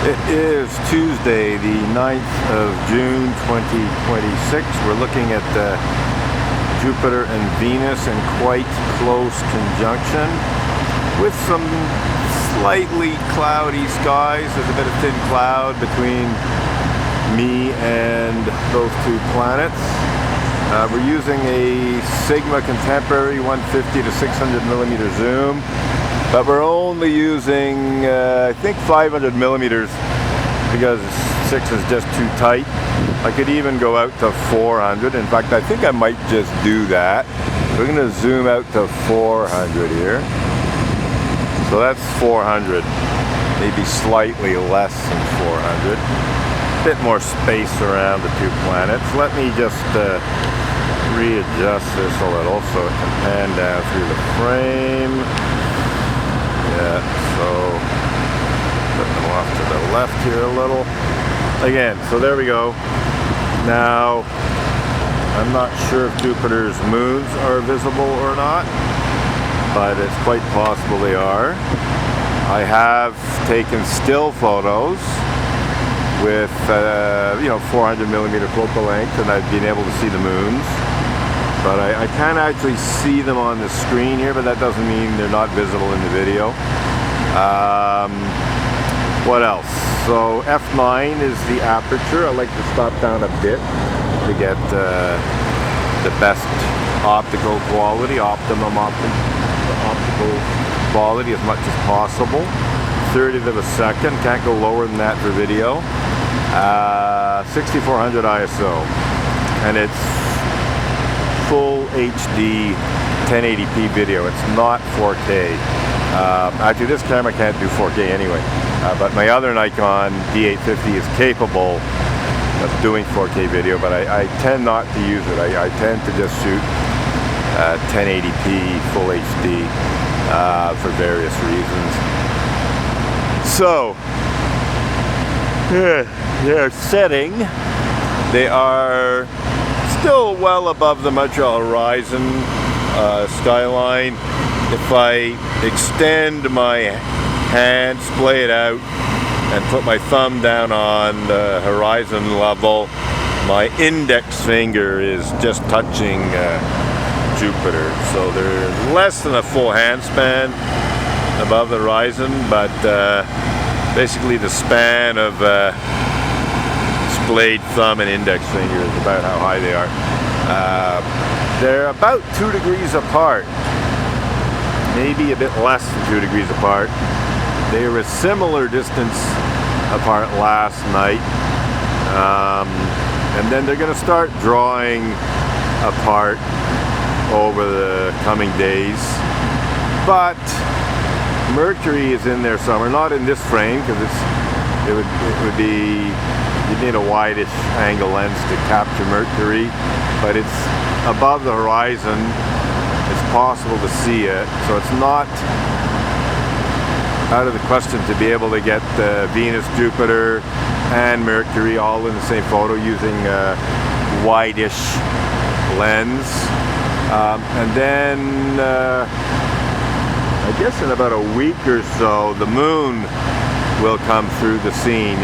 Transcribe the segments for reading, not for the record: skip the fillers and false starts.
It is Tuesday, the 9th of June 2026. We're looking at Jupiter and Venus in quite close conjunction with some slightly cloudy skies. There's a bit of thin cloud between me and those two planets. We're using a Sigma Contemporary 150 to 600mm zoom. But we're only using, I think, 500 millimeters because 6 is just too tight. I could even go out to 400. In fact, I think I might just do that. We're going to zoom out to 400 here. So that's 400, maybe slightly less than 400. A bit more space around the two planets. Let me just readjust this a little so it can pan down through the frame. Yeah, so put them off to the left here a little. Again, so there we go. Now, I'm not sure if Jupiter's moons are visible or not, but it's quite possible they are. I have taken still photos with 400mm focal length, and I've been able to see the moons. But I can't actually see them on the screen here, but that doesn't mean they're not visible in the video. What else? So f9 is the aperture. I like to stop down a bit to get the best optical quality, optimum optical quality as much as possible. 30th of a second, can't go lower than that for video. 6400 ISO, and it's full HD 1080p video. It's not 4K. Actually, this camera can't do 4K anyway, but my other Nikon D850 is capable of doing 4K video, but I tend not to use it. I tend to just shoot 1080p full HD for various reasons. So, they're setting. They are still well above the Montreal horizon skyline. If I extend my hand, splay it out, and put my thumb down on the horizon level, my index finger is just touching Jupiter. So they're less than a full hand span above the horizon, but basically the span of splayed thumb and index finger is about how high they are. They're about 2 degrees apart, maybe a bit less than 2 degrees apart. They were a similar distance apart last night, and then they're going to start drawing apart over the coming days. But Mercury is in there somewhere, not in this frame because it would be, you'd need a wide-ish angle lens to capture Mercury, but it's above the horizon. It's possible to see it, so it's not out of the question to be able to get Venus, Jupiter, and Mercury all in the same photo using a wide-ish lens. And then I guess in about a week or so, the moon will come through the scene.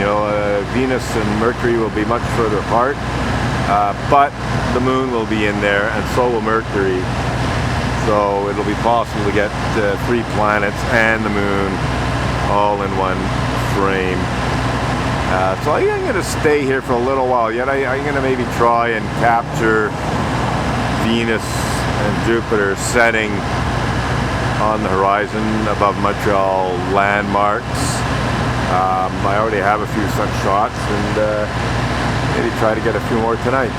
Venus and Mercury will be much further apart, but the moon will be in there, and so will Mercury. So it'll be possible to get 3 planets and the moon all in one frame. So I'm going to stay here for a little while yet. I'm going to maybe try and capture Venus and Jupiter setting on the horizon above Montreal landmarks. I already have a few such shots, and maybe try to get a few more tonight.